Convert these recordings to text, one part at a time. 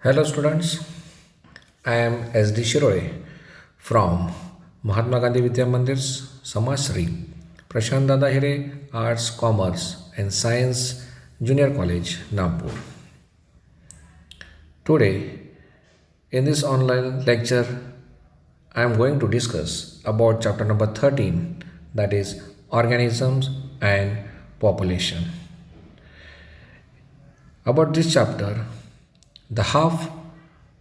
Hello students, I am SD Shirole from Mahatma Gandhi Vidya Mandir's Samashri, Prashant Dada Hire Arts, Commerce and Science Junior College, Nagpur. Today, in this online lecture, I am going to discuss about chapter number 13, that is organisms and population. About this chapter, the half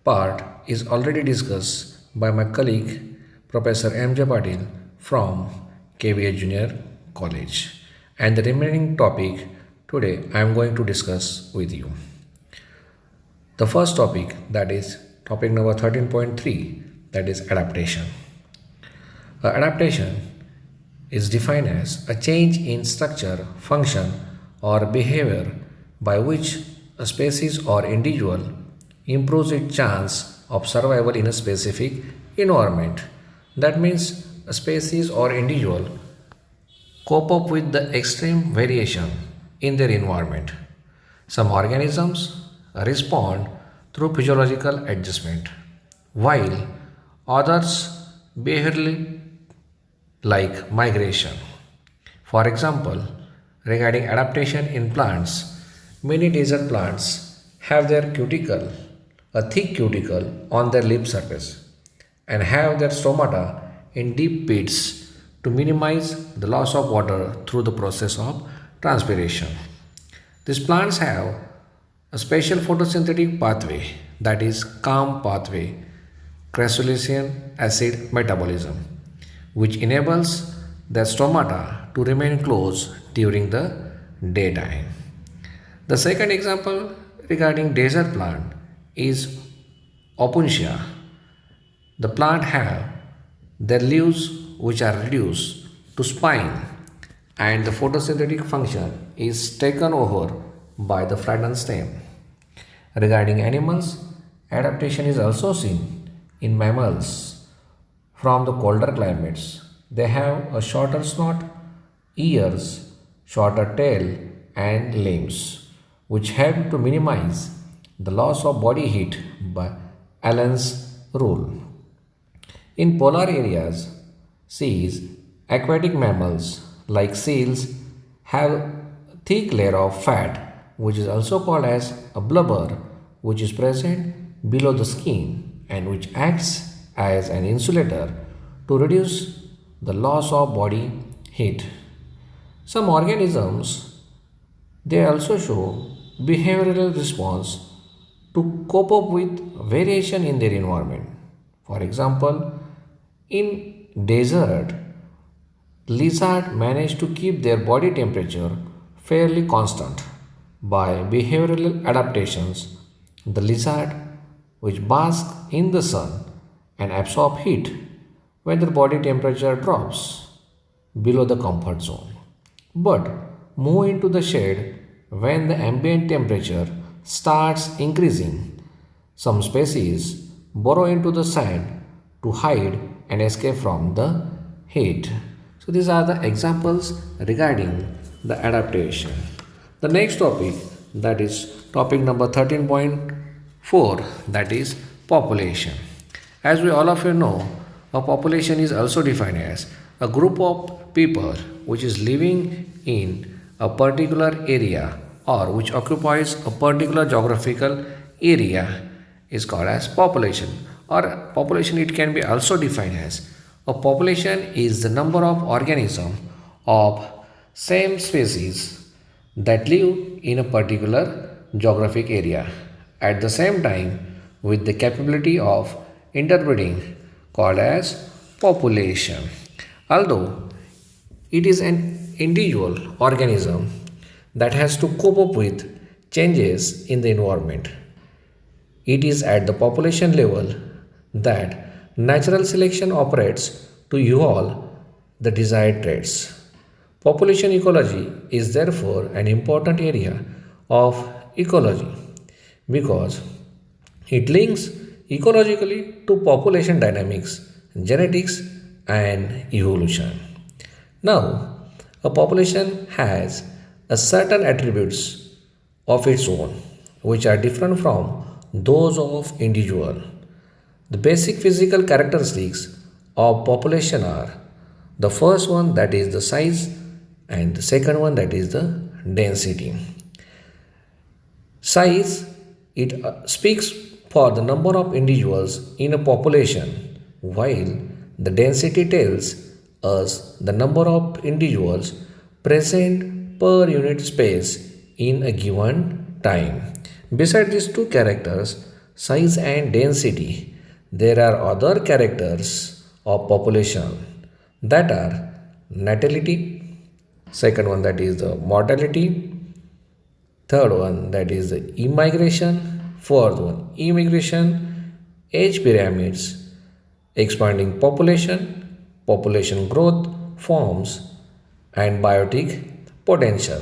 part is already discussed by my colleague Professor M.J. Patil from KVA Junior College, and the remaining topic today I am going to discuss with you. The first topic, that is topic number 13.3, that is adaptation. Adaptation is defined as a change in structure, function, or behavior by which a species or individual improves its chance of survival in a specific environment. That means a species or individual cope up with the extreme variation in their environment. Some organisms respond through physiological adjustment, while others behaviorally like migration. For example, regarding adaptation in plants, many desert plants have their cuticle, a thick cuticle on their leaf surface, and have their stomata in deep pits to minimize the loss of water through the process of transpiration. These plants have a special photosynthetic pathway, that is CALM pathway, crassulacean acid metabolism, which enables their stomata to remain closed during the daytime. The second example regarding desert plant is Opuntia. The plant have their leaves which are reduced to spine, and the photosynthetic function is taken over by the flattened stem. Regarding animals, adaptation is also seen in mammals from the colder climates. They have a shorter snout, ears, shorter tail, and limbs, which help to minimize the loss of body heat by Allen's rule. In polar areas, seas, aquatic mammals like seals have thick layer of fat, which is also called as a blubber, which is present below the skin and which acts as an insulator to reduce the loss of body heat. Some organisms, they also show behavioral response to cope up with variation in their environment. For example, in desert, lizards manage to keep their body temperature fairly constant by behavioral adaptations. The lizard which bask in the sun and absorb heat when their body temperature drops below the comfort zone, but move into the shade when the ambient temperature starts increasing. Some species burrow into the sand to hide and escape from the heat. So these are the examples regarding the adaptation. The next topic, that is topic number 13.4, that is population. As we all of you know, a population is also defined as a group of people which is living in a particular area or which occupies a particular geographical area is called as population. Or population, it can be also defined as a population is the number of organisms of same species that live in a particular geographic area at the same time with the capability of interbreeding called as population. Although it is an individual organism that has to cope up with changes in the environment, it is at the population level that natural selection operates to evolve the desired traits. Population ecology is therefore an important area of ecology because it links ecologically to population dynamics, genetics, and evolution. Now, a population has a certain attributes of its own which are different from those of individual. The basic physical characteristics of population are the first one that is the size and the second one that is the density. Size it speaks for the number of individuals in a population while the density tells us the number of individuals present per unit space in a given time. Besides these two characters, size and density, there are other characters of population that are natality, second one that is the mortality, third one that is the immigration, fourth one immigration, age pyramids, expanding population, population growth, forms, and biotic potential.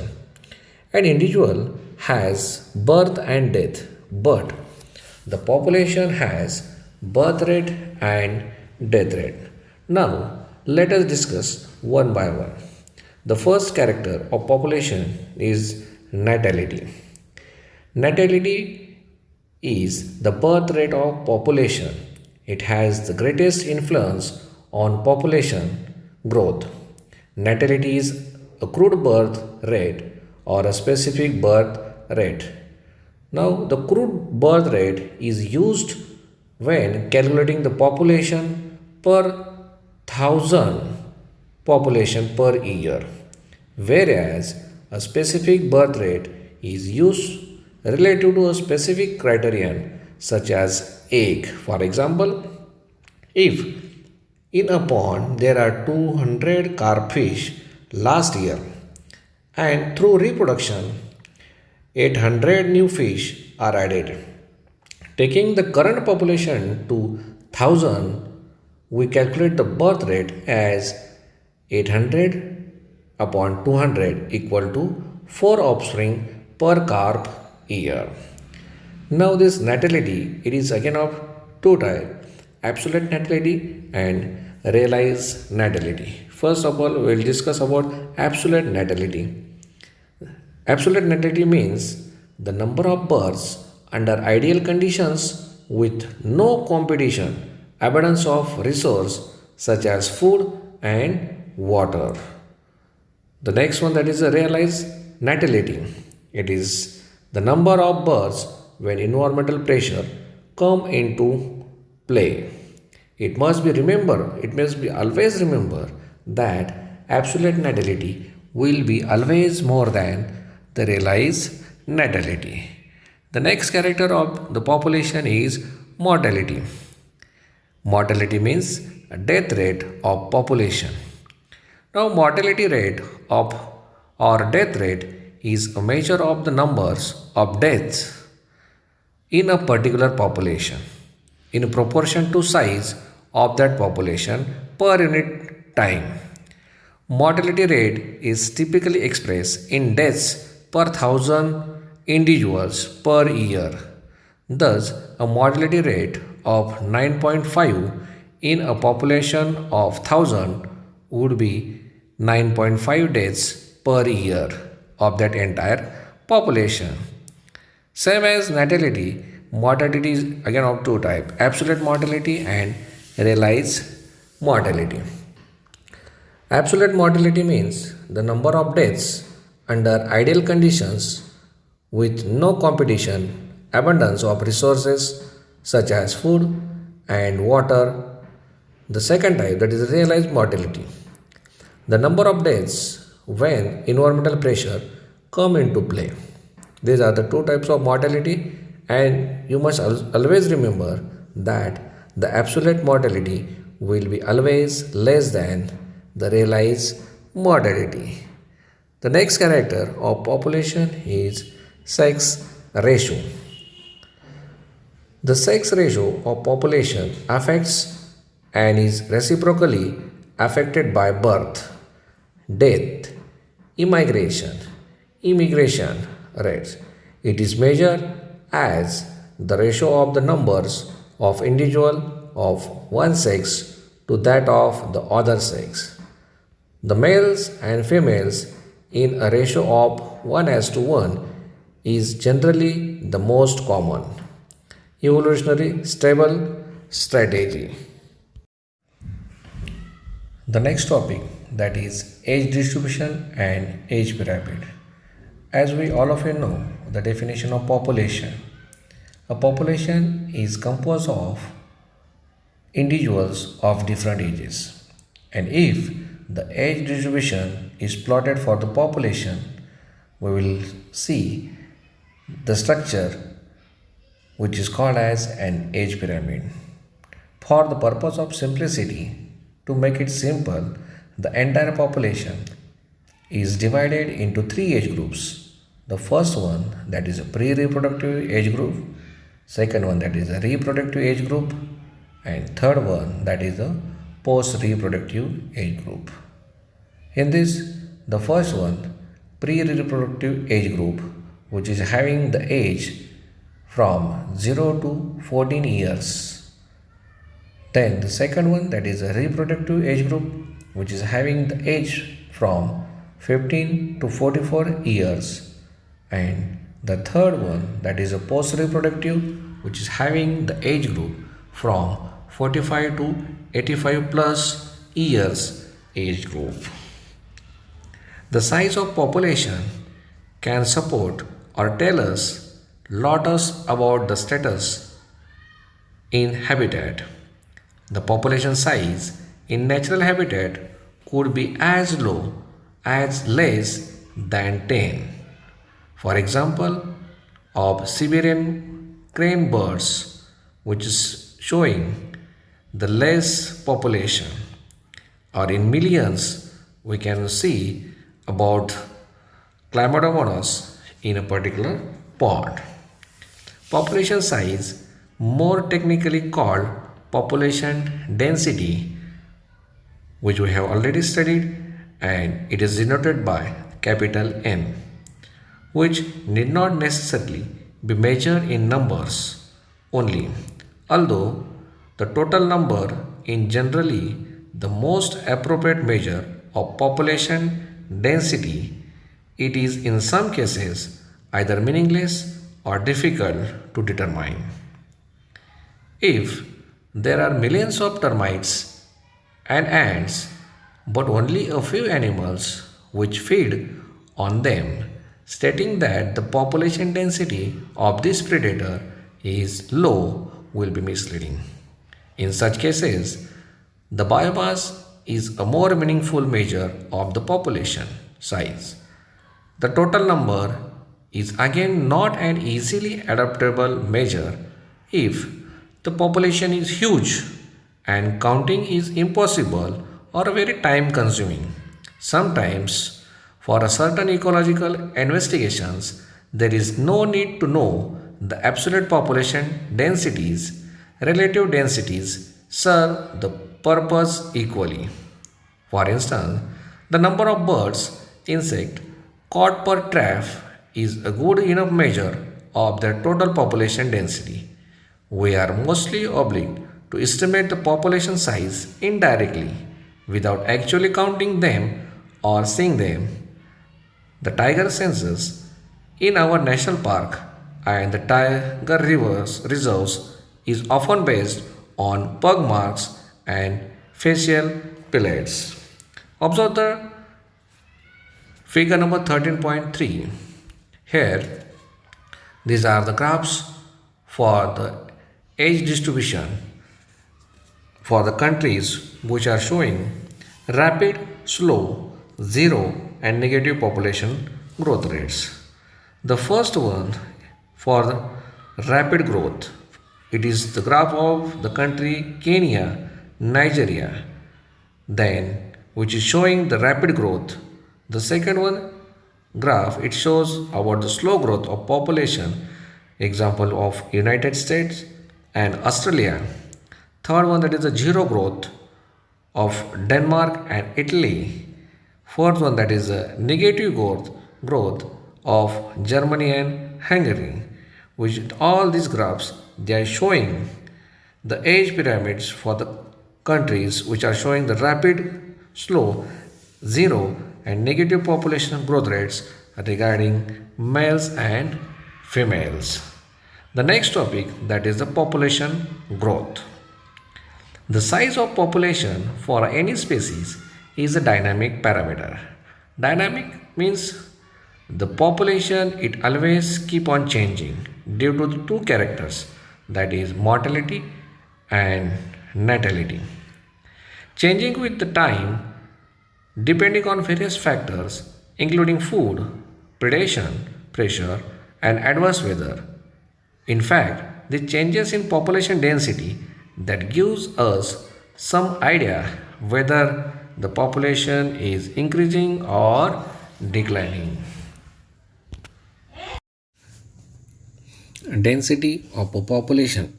An individual has birth and death, but the population has birth rate and death rate. Now, let us discuss one by one. The first character of population is natality. Natality is the birth rate of population. It has the greatest influence on population growth. Natality is a crude birth rate or a specific birth rate. Now, the crude birth rate is used when calculating the population per thousand population per year, whereas a specific birth rate is used relative to a specific criterion such as age. For example, if in a pond there are 200 carp fish last year and through reproduction 800 new fish are added, taking the current population to 1000, we calculate the birth rate as 800 upon 200 equal to 4 offspring per carp year. Now this natality, it is again of two types, absolute natality and realized natality. First of all, we will discuss about absolute natality. Absolute natality means the number of births under ideal conditions with no competition, abundance of resource such as food and water. The next one that is a realized natality. It is the number of births when environmental pressure come into play. It must be always remember that absolute natality will be always more than the realized natality. The next character of the population is mortality. Mortality means a death rate of population. Now mortality rate of or death rate is a measure of the numbers of deaths in a particular population in proportion to size of that population per unit time. Mortality rate is typically expressed in deaths per thousand individuals per year. Thus, a mortality rate of 9.5 in a population of 1000 would be 9.5 deaths per year of that entire population. Same as natality, mortality is again of two types, absolute mortality and realized mortality. Absolute mortality means the number of deaths under ideal conditions with no competition, abundance of resources such as food and water. The second type, that is realized mortality. The number of deaths when environmental pressure come into play. These are the two types of mortality, and you must always remember that the absolute mortality will be always less than the realized mortality. The next character of population is sex ratio. The sex ratio of population affects and is reciprocally affected by birth, death, immigration rates. It is measured as the ratio of the numbers of individual of one sex to that of the other sex. The males and females in a ratio of 1:1 is generally the most common. evolutionary stable strategy. The next topic, that is age distribution and age pyramid. As we all of you know, the definition of population. A population is composed of individuals of different ages. And if the age distribution is plotted for the population, we will see the structure which is called as an age pyramid. For the purpose of simplicity, to make it simple, the entire population is divided into three age groups. The first one, that is a pre-reproductive age group, second one, that is a reproductive age group, and third one, that is a post-reproductive age group. In this, the first one, pre-reproductive age group, which is having the age from 0 to 14 years. Then the second one, that is a reproductive age group, which is having the age from 15 to 44 years. And the third one, that is a post-reproductive, which is having the age group from 45 to 85 plus years age group. The size of population can support or tell us lot about the status in habitat. The population size in natural habitat could be as low as less than 10. For example, of Siberian crane birds, which is showing the less population, or in millions we can see about Chlamydomonas in a particular pod. Population size, more technically called population density, which we have already studied, and it is denoted by capital N, which need not necessarily be measured in numbers only, although the total number is generally the most appropriate measure of population density. It is in some cases either meaningless or difficult to determine. If there are millions of termites and ants, but only a few animals which feed on them, stating that the population density of this predator is low will be misleading. In such cases, the biomass is a more meaningful measure of the population size. The total number is again not an easily adaptable measure if the population is huge and counting is impossible or very time consuming. Sometimes, for a certain ecological investigations, there is no need to know the absolute population densities. Relative densities serve the purpose equally. For instance, the number of birds, insect caught per trap is a good enough measure of their total population density. We are mostly obliged to estimate the population size indirectly without actually counting them or seeing them. The tiger census in our national park and the tiger reserves is often based on pug marks and facial pellets. Observe the figure number 13.3. Here, these are the graphs for the age distribution for the countries which are showing rapid, slow, zero and negative population growth rates. The first one for the rapid growth, it is the graph of the country Kenya, Nigeria, then which is showing the rapid growth. The second one graph, it shows about the slow growth of population, example of United States and Australia. Third one, that is the zero growth of Denmark and Italy. Fourth one, that is a negative growth of Germany and Hungary. Which all these graphs, they are showing the age pyramids for the countries which are showing the rapid, slow, zero and negative population growth rates regarding males and females. The next topic, that is the population growth. The size of population for any species is a dynamic parameter. Dynamic means the population it always keep on changing due to the two characters, that is mortality and natality. Changing with the time depending on various factors including food, predation, pressure and adverse weather. In fact, the changes in population density that gives us some idea whether the population is increasing or declining. Density of a population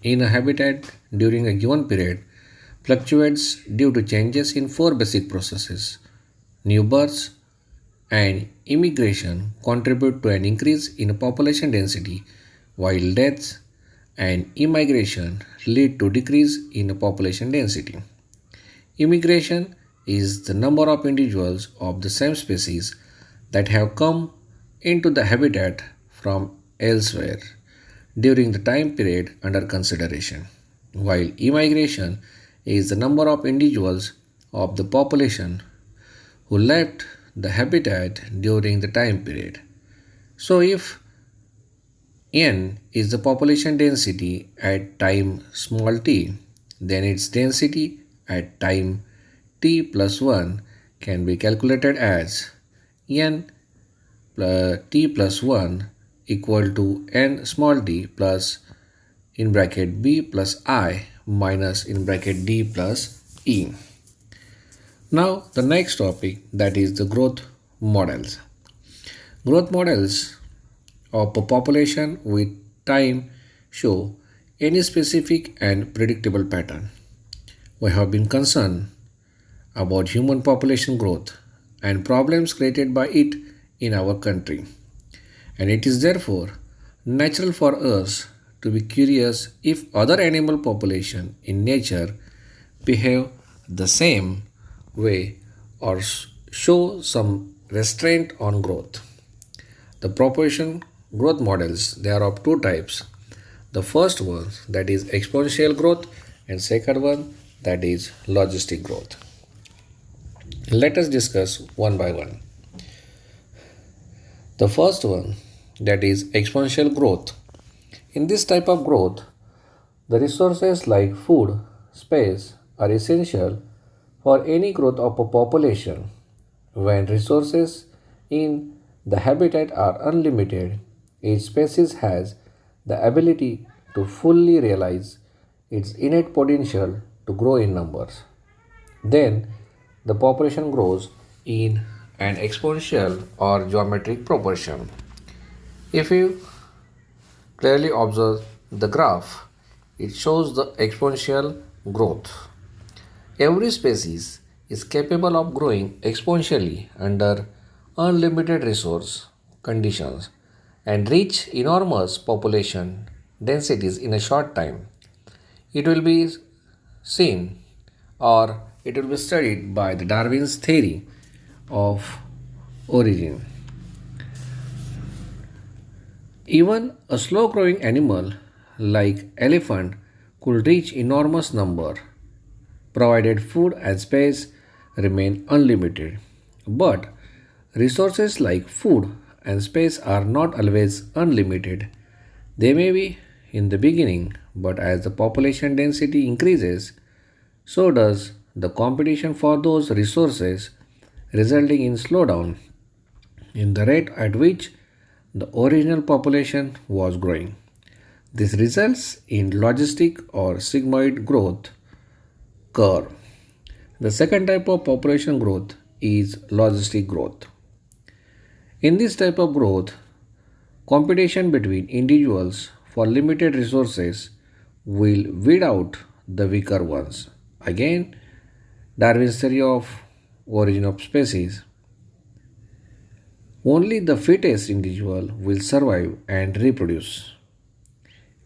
in a habitat during a given period fluctuates due to changes in four basic processes. New births and immigration contribute to an increase in population density, while deaths and immigration lead to decrease in population density. Immigration is the number of individuals of the same species that have come into the habitat from elsewhere during the time period under consideration, while immigration is the number of individuals of the population who left the habitat during the time period. So, if n is the population density at time small t, then its density at time t plus 1 can be calculated as n plus t plus 1 equal to n small t plus in bracket b plus I minus in bracket d plus e. Now the next topic, that is the growth models. Growth models of a population with time show any specific and predictable pattern. We have been concerned about human population growth and problems created by it in our country, and it is therefore natural for us to be curious if other animal population in nature behave the same way or show some restraint on growth. The population growth models, they are of two types. The first one, that is exponential growth, and second one, that is logistic growth. Let us discuss one by one. The first one, that is exponential growth. In this type of growth, the resources like food, space are essential for any growth of a population. When resources in the habitat are unlimited, each species has the ability to fully realize its innate potential to grow in numbers. Then the population grows in an exponential or geometric proportion. If you clearly observe the graph, it shows the exponential growth. Every species is capable of growing exponentially under unlimited resource conditions and reach enormous population densities in a short time. It will be seen or it will be studied by the Darwin's theory of origin. Even a slow growing animal like elephant could reach enormous number provided food and space remain unlimited. But resources like food and space are not always unlimited. They may be in the beginning, but as the population density increases, so does the competition for those resources, resulting in slowdown in the rate at which the original population was growing. This results in logistic or sigmoid growth curve. The second type of population growth is logistic growth. In this type of growth, competition between individuals for limited resources will weed out the weaker ones. Again, Darwin's theory of origin of species. Only the fittest individual will survive and reproduce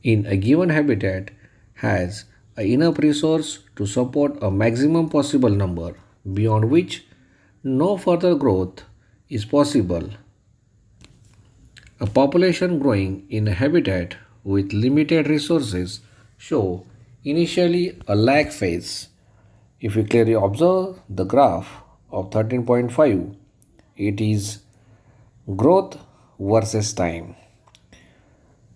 in a given habitat has enough resource to support a maximum possible number beyond which no further growth is possible. A population growing in a habitat with limited resources show initially a lag phase. If you clearly observe the graph of 13.5, it is growth versus time.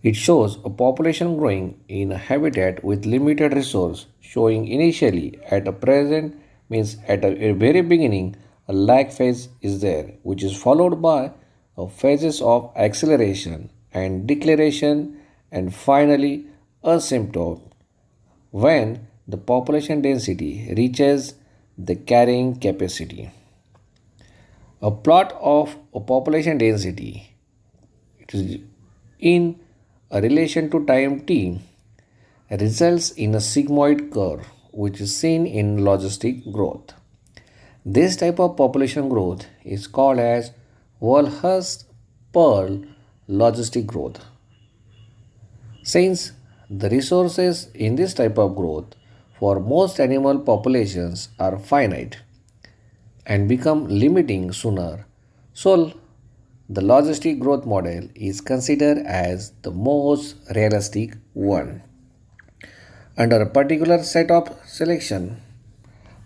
It shows a population growing in a habitat with limited resource, showing initially at a present means at a very beginning a lag phase is there, which is followed by a phases of acceleration and declaration and finally asymptote when the population density reaches the carrying capacity. A plot of a population density, it is in a relation to time t, results in a sigmoid curve which is seen in logistic growth. This type of population growth is called as Walhurst-Pearl logistic growth. Since the resources in this type of growth for most animal populations are finite and become limiting sooner, so the logistic growth model is considered as the most realistic one. Under a particular set of selection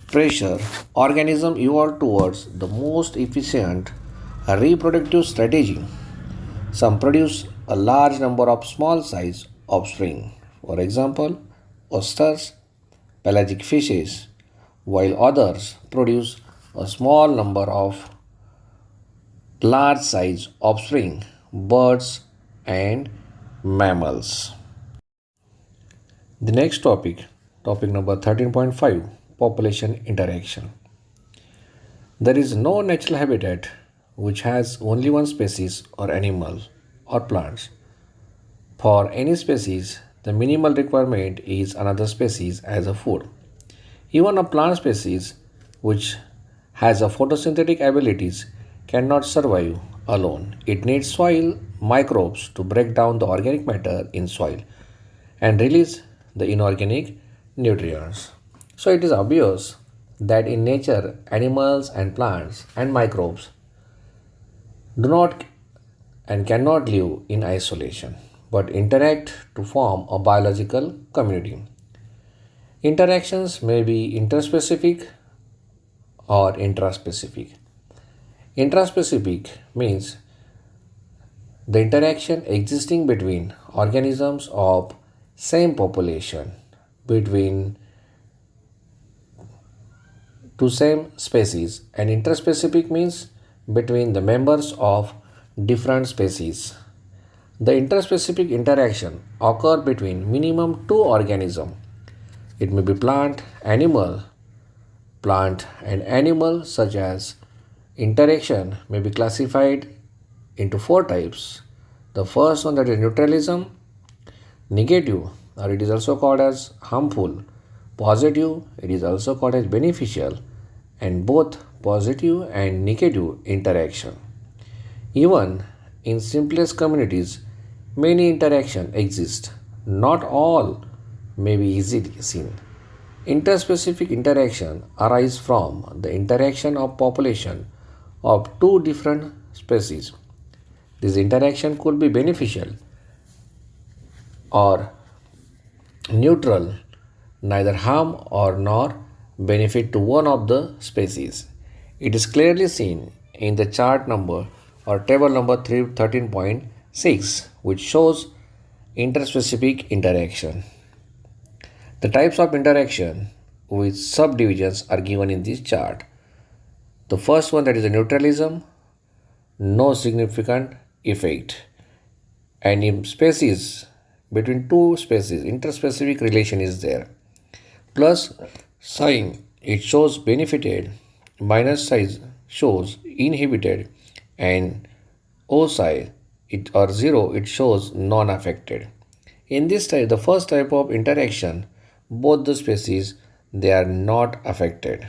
pressure, organisms evolve towards the most efficient reproductive strategy. Some produce a large number of small size offspring, for example, oysters, pelagic fishes, while others produce a small number of large size offspring, birds, and mammals. The next topic number 13.5, population interaction. There is no natural habitat which has only one species or animal or plants. For any species, the minimal requirement is another species as a food. Even a plant species which has a photosynthetic abilities cannot survive alone. It needs soil microbes to break down the organic matter in soil and release the inorganic nutrients. So it is obvious that in nature, animals and plants and microbes do not and cannot live in isolation but interact to form a biological community. Interactions may be interspecific or intraspecific. Intraspecific means the interaction existing between organisms of same population between two same species, and interspecific means between the members of different species. The interspecific interaction occur between minimum two organisms. It may be plant and animal, such as interaction may be classified into four types. The first one, that is neutralism, negative, or it is also called as harmful, positive, it is also called as beneficial, and both positive and negative interaction. Even in simplest communities, many interactions exist. Not all may be easily seen. Interspecific interaction arise from the interaction of population of two different species. This interaction could be beneficial or neutral, neither harm or nor benefit to one of the species. It is clearly seen in the chart number or table number 13.6, which shows interspecific interaction. The types of interaction with subdivisions are given in this chart. The first one, that is the neutralism, no significant effect. And in species, between two species, interspecific relation is there. Plus sign, it shows benefited, minus sign shows inhibited, and O sign it or zero, it shows non-affected. In this type, the first type of interaction, both the species, they are not affected.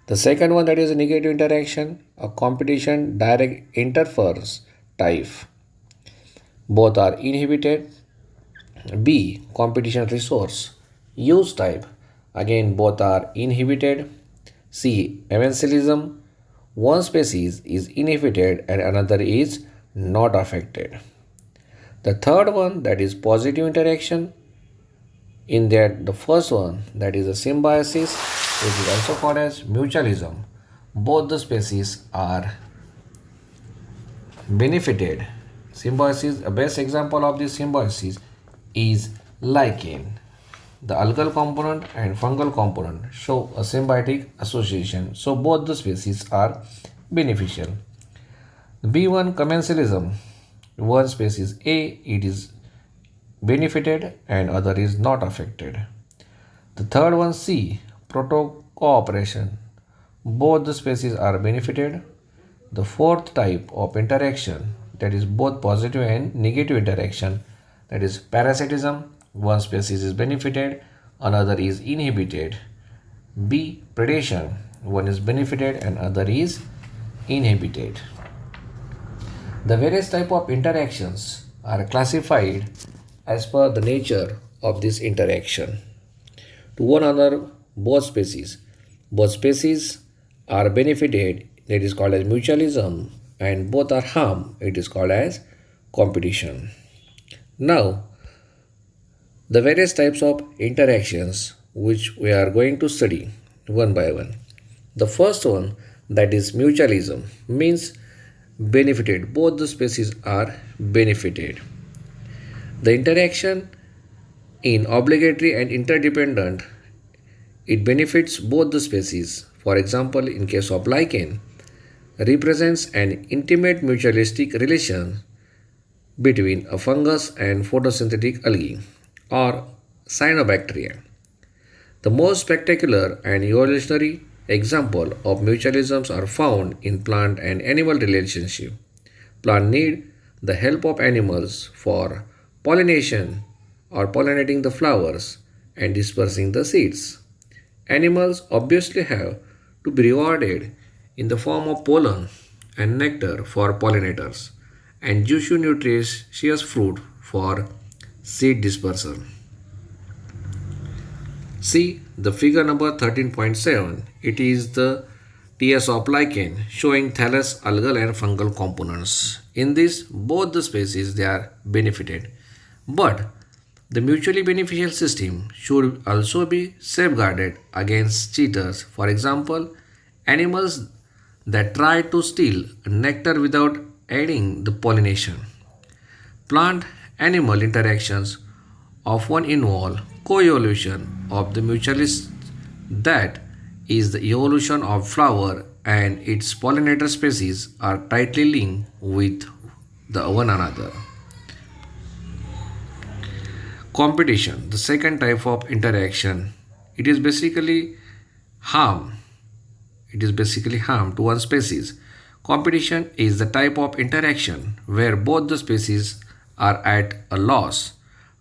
The second one, that is a negative interaction, a competition direct interference type. Both are inhibited. B, competition resource use type, again both are inhibited. C, evangelism, one species is inhibited and another is not affected. The third one, that is positive interaction. In that, the first one, that is a symbiosis, which is also called as mutualism. Both the species are benefited. Symbiosis, a best example of this symbiosis is lichen. The algal component and fungal component show a symbiotic association, so both the species are beneficial. B1 commensalism, one species A, it is benefited and other is not affected. The third one, C, proto-cooperation, both the species are benefited. The fourth type of interaction, that is both positive and negative interaction, that is parasitism, one species is benefited, another is inhibited. B, predation, one is benefited and other is inhibited. The various type of interactions are classified as per the nature of this interaction. To one another, both species are benefited, it is called as mutualism, and both are harmed, it is called as competition. Now, the various types of interactions which we are going to study one by one. The first one, that is mutualism, means benefited, both the species are benefited. The interaction in obligatory and interdependent, it benefits both the species. For example, in case of lichen, represents an intimate mutualistic relation between a fungus and photosynthetic algae or cyanobacteria. The most spectacular and evolutionary example of mutualisms are found in plant and animal relationship. Plants need the help of animals for pollination or pollinating the flowers and dispersing the seeds. Animals obviously have to be rewarded in the form of pollen and nectar for pollinators and juicy nutritious fruit for seed dispersal. See the figure number 13.7. It is the TS of lichen showing thallus, algal and fungal components. In this, both the species they are benefited. But the mutually beneficial system should also be safeguarded against cheaters. For example, animals that try to steal nectar without aiding the pollination. Plant-animal interactions often involve co-evolution of the mutualists, that is the evolution of flower and its pollinator species are tightly linked with the one another. Competition, the second type of interaction, it is basically harm. It is basically harm to one species. Competition is the type of interaction where both the species are at a loss.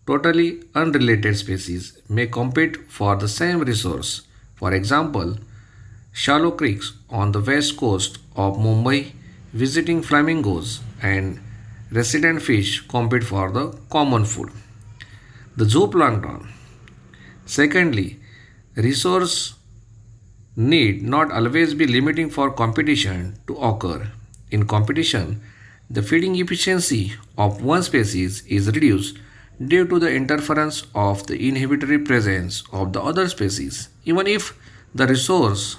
Totally unrelated species may compete for the same resource. For example, shallow creeks on the west coast of Mumbai visiting flamingos and resident fish compete for the common food. The zooplankton. Secondly, resource need not always be limiting for competition to occur. In competition, the feeding efficiency of one species is reduced due to the interference of the inhibitory presence of the other species. Even if the resource,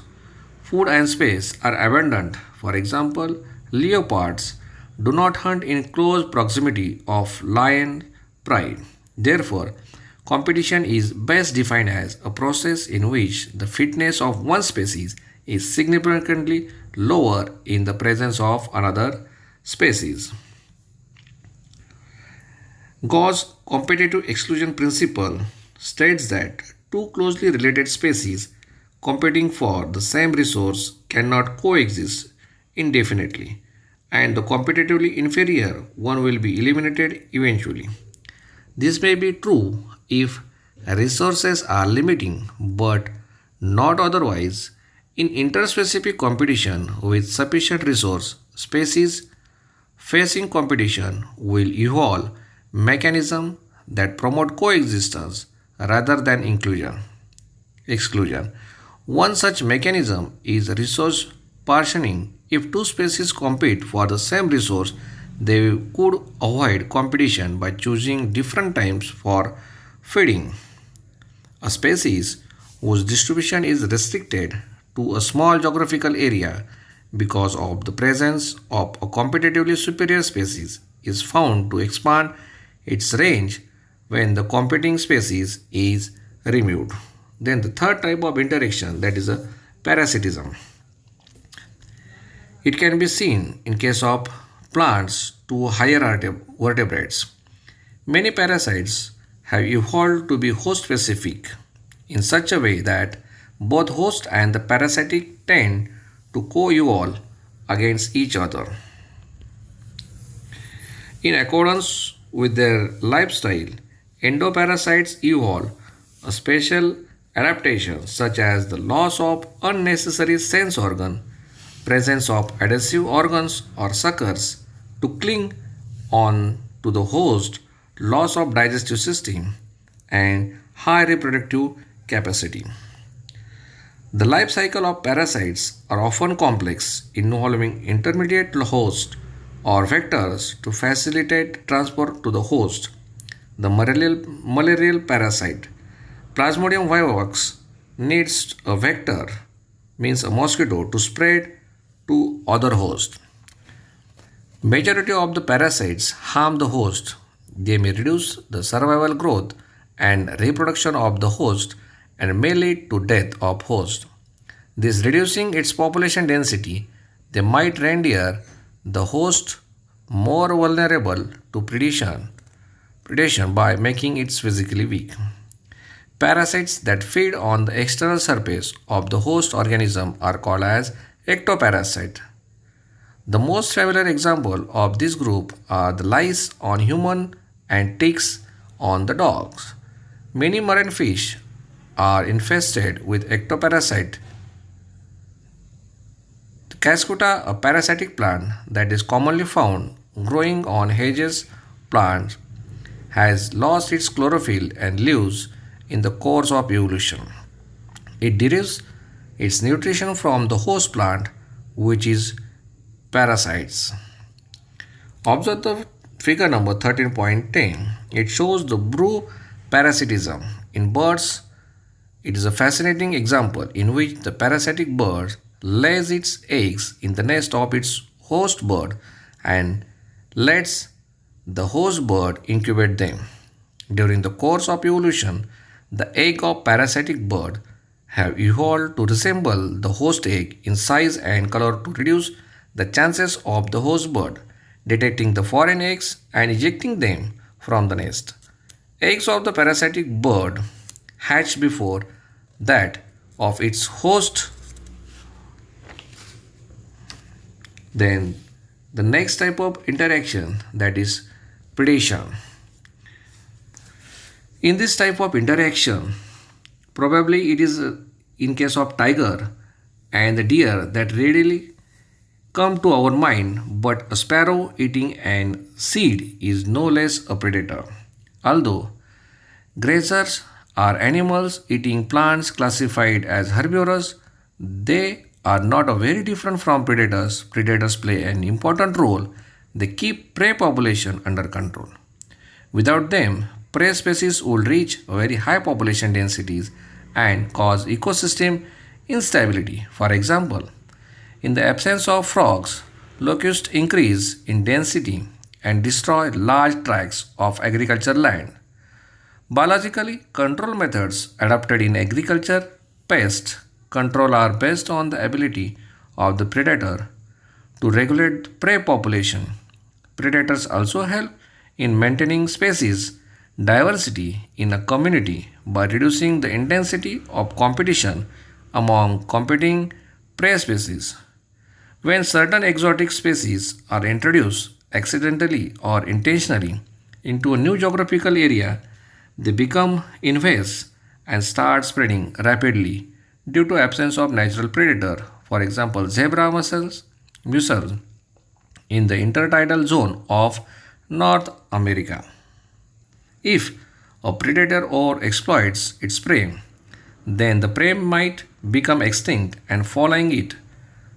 food and space are abundant, for example, leopards do not hunt in close proximity of lion prey. Therefore, competition is best defined as a process in which the fitness of one species is significantly lower in the presence of another species. Gauss' competitive exclusion principle states that two closely related species competing for the same resource cannot coexist indefinitely, and the competitively inferior one will be eliminated eventually. This may be true if resources are limiting, but not otherwise. In interspecific competition with sufficient resource, species facing competition will evolve mechanisms that promote coexistence rather than exclusion. One such mechanism is resource partitioning. If two species compete for the same resource, They could avoid competition by choosing different times for feeding. A species whose distribution is restricted to a small geographical area because of the presence of a competitively superior species is found to expand its range when the competing species is removed. Then the third type of interaction, that is a parasitism. It can be seen in case of plants to higher vertebrates. Many parasites have evolved to be host specific in such a way that both host and the parasitic tend to co-evolve against each other. In accordance with their lifestyle, endoparasites evolve a special adaptation such as the loss of unnecessary sense organ, presence of adhesive organs or suckers to cling on to the host, loss of digestive system, and high reproductive capacity. The life cycle of parasites are often complex, involving intermediate host or vectors to facilitate transport to the host. The malarial parasite Plasmodium vivax needs a vector, means a mosquito, to spread to other hosts. Majority of the parasites harm the host. They may reduce the survival growth and reproduction of the host and may lead to death of host. This reducing its population density, they might render the host more vulnerable to predation by making it physically weak. Parasites that feed on the external surface of the host organism are called as ectoparasite. The most familiar example of this group are the lice on human and ticks on the dogs. Many marine fish are infested with ectoparasite. The Cascuta, a parasitic plant that is commonly found growing on hedges plants, has lost its chlorophyll and lives in the course of evolution. It derives its nutrition from the host plant, which is parasites. Observe the figure number 13.10. It shows the brood parasitism. In birds, it is a fascinating example in which the parasitic bird lays its eggs in the nest of its host bird and lets the host bird incubate them. During the course of evolution, the egg of parasitic bird have evolved to resemble the host egg in size and color to reduce the chances of the host bird detecting the foreign eggs and ejecting them from the nest. Eggs of the parasitic bird hatch before that of its host. Then the next type of interaction, that is predation. In this type of interaction, probably it is in case of tiger and the deer that readily come to our mind, but a sparrow eating an seed is no less a predator. Although grazers are animals eating plants classified as herbivorous, they are not very different from predators. Predators play an important role. They keep prey population under control. Without them, prey species would reach very high population densities and cause ecosystem instability. For example, in the absence of frogs, locusts increase in density and destroy large tracts of agricultural land. Biologically, control methods adopted in agriculture pest control are based on the ability of the predator to regulate prey population. Predators also help in maintaining species diversity in a community by reducing the intensity of competition among competing prey species. When certain exotic species are introduced accidentally or intentionally into a new geographical area, they become invasive and start spreading rapidly due to absence of natural predator. For example, zebra mussels in the intertidal zone of North America. If a predator overexploits its prey, then the prey might become extinct, and following it,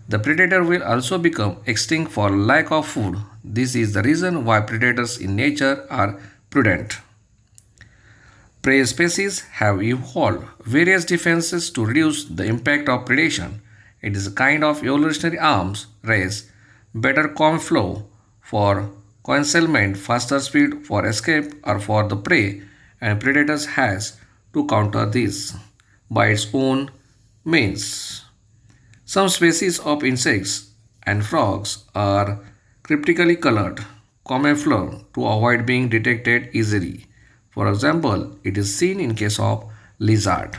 the predator will also become extinct for lack of food. This is the reason why predators in nature are prudent. Prey species have evolved various defenses to reduce the impact of predation. It is a kind of evolutionary arms race, better comm flow for concealment, faster speed for escape or for the prey, and predators has to counter this by its own means. Some species of insects and frogs are cryptically colored, camouflage to avoid being detected easily. For example, it is seen in case of lizard,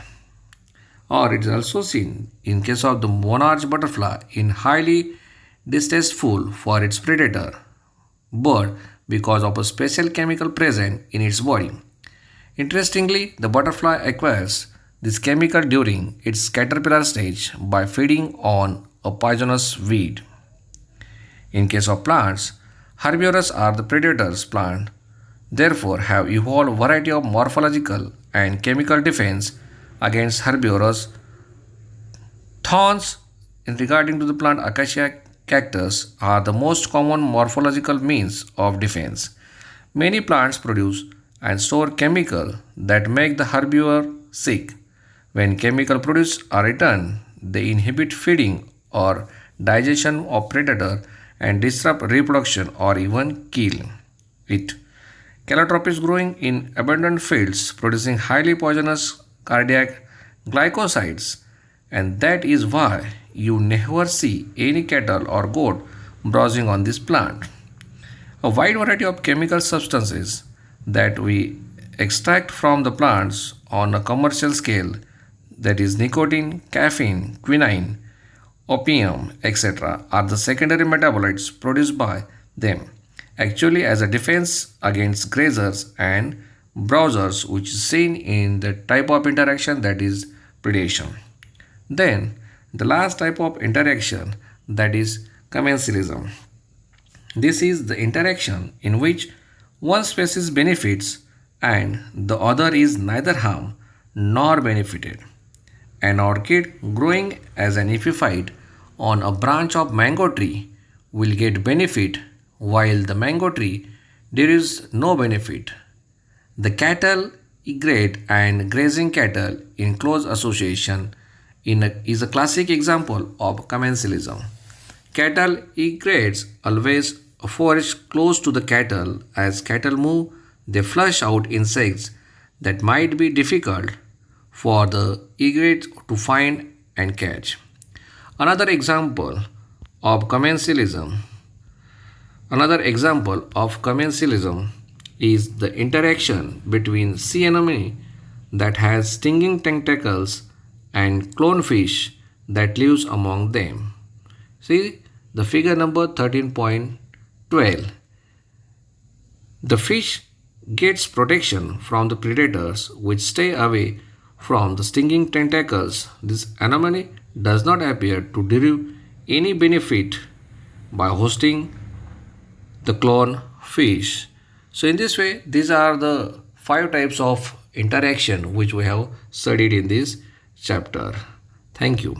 or it is also seen in case of the monarch butterfly in highly distasteful for its predator bird because of a special chemical present in its body. Interestingly, the butterfly acquires this chemical during its caterpillar stage by feeding on a poisonous weed. In case of plants, herbivores are the predators plant, therefore have evolved variety of morphological and chemical defense against herbivorous. Thorns in regarding to the plant acacia cactus are the most common morphological means of defense. Many plants produce and store chemical that make the herbivore sick. When chemical products are returned, they inhibit feeding or digestion of predator and disrupt reproduction or even kill it. Calotropis growing in abundant fields producing highly poisonous cardiac glycosides, and that is why you never see any cattle or goat browsing on this plant. A wide variety of chemical substances that we extract from the plants on a commercial scale, that is nicotine, caffeine, quinine, opium, etc., are the secondary metabolites produced by them, actually as a defense against grazers and browsers, which is seen in the type of interaction that is predation. Then the last type of interaction, that is commensalism. This is the interaction in which one species benefits and the other is neither harmed nor benefited. An orchid growing as an epiphyte on a branch of mango tree will get benefit while the mango tree derives no benefit. The cattle, egret and grazing cattle in close association is a classic example of commensalism. Cattle egrets always forage close to the cattle. As cattle move, they flush out insects that might be difficult for the egret to find and catch. Another example of commensalism is the interaction between sea anemone that has stinging tentacles and clownfish that lives among them. See the figure number 13.12. The fish gets protection from the predators which stay away from the stinging tentacles. This anemone does not appear to derive any benefit by hosting the clownfish. So in this way, these are the 5 types of interaction which we have studied in this chapter. Thank you.